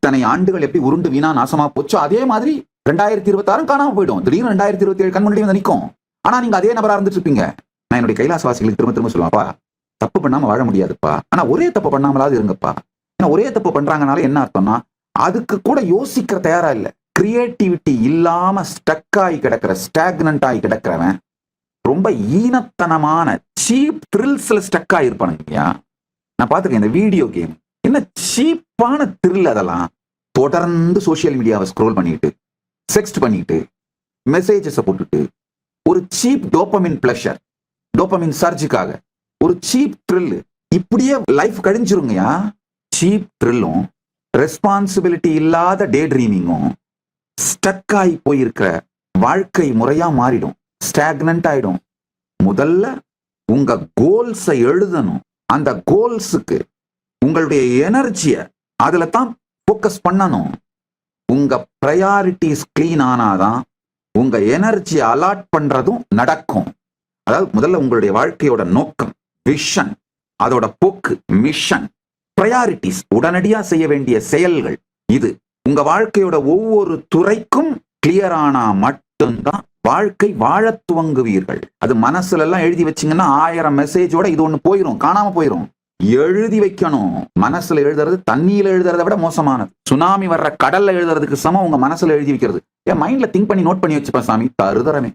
இத்தனை ஆண்டுகள் எப்படி உருண்டு வீணா நாசமா போச்சோ அதே மாதிரி 2026 காணாம போயிடும். திடீர்னு 2027 கண் முன்னாடி வந்து நிற்கும். ஆனா நீங்க அதே நபரா இருந்துட்டு இருப்பீங்க. நான் என்னுடைய கைலாசவாசிகளுக்கு திரும்ப திரும்ப சொல்லுவாப்பா, தப்பு பண்ணாம வாழ முடியாதுப்பா, ஆனா ஒரே தப்பு பண்ணாமலாவது இருங்கப்பா. ஏன்னா ஒரே தப்பு பண்றாங்கனால என்ன அர்த்தம்னா அதுக்கு கூட யோசிக்கிற தயாரா இல்ல. கிரியேட்டிவிட்டி இல்லாம ஸ்டக் ஆகி கிடக்கிற, ஸ்டாக்னன்ட் ஆகி கிடக்கிறவன் ரொம்ப ஈனத்தனமான சீப் த்ரில்ஸ்ல ஸ்டக் ஆகிருப்பானுங்கய்யா. நான் பார்த்துருக்கேன் இந்த வீடியோ கேம். என்ன சீப்பான த்ரில் அதெல்லாம். தொடர்ந்து சோசியல் மீடியாவை ஸ்க்ரோல் பண்ணிட்டு, செக்ஸ்ட் பண்ணிட்டு, மெசேஜஸ் போட்டுட்டு, ஒரு சீப் டோபமின் பிளஷர், டோபமின் சர்ஜுக்காக ஒரு சீப் த்ரில். இப்படியே லைஃப் கழிஞ்சிருங்கயா. சீப் த்ரில்லும் ரெஸ்பான்சிபிலிட்டி இல்லாத டே ட்ரீமிங்கும் ஸ்டக் ஆகி போயிருக்கிற வாழ்க்கை முறையா மாறிடும். ஸ்டாக்னன்ட் ஆயிடும். முதல்ல உங்க கோல்ஸை எழுதணும். அந்த கோல்ஸுக்கு உங்களுடைய எனர்ஜியை அதுல தான் போக்கஸ் பண்ணணும். உங்க ப்ரையாரிட்டிஸ் கிளீன் ஆனாதான் உங்க எனர்ஜியை அலாட் பண்றதும் நடக்கும். அதாவது முதல்ல உங்களுடைய வாழ்க்கையோட நோக்கம், விஷன், அதோட போக்கு, மிஷன், ப்ரையாரிட்டிஸ், உடனடியா செய்ய வேண்டிய செயல்கள், இது உங்க வாழ்க்கையோட ஒவ்வொரு துறைக்கும் கிளியர் ஆனா மட்டும்தான் வாழ்க்கை வாழ துவங்குவீர்கள். அது மனசுல எல்லாம் எழுதி வச்சீங்கன்னா 1000 மெசேஜோட இது ஒண்ணு போயிரும், காணாம போயிரும். எழுதி வைக்கணும். மனசுல எழுதுறது தண்ணியில எழுதுறதை விட மோசமானது. சுனாமி வர்ற கடல்ல எழுதுறதுக்கு சமம் உங்க மனசுல எழுதி வைக்கிறது. என் மைண்ட்ல திங்க் பண்ணி நோட் பண்ணி வச்சுப்பேன் சாமி, தருதரமே.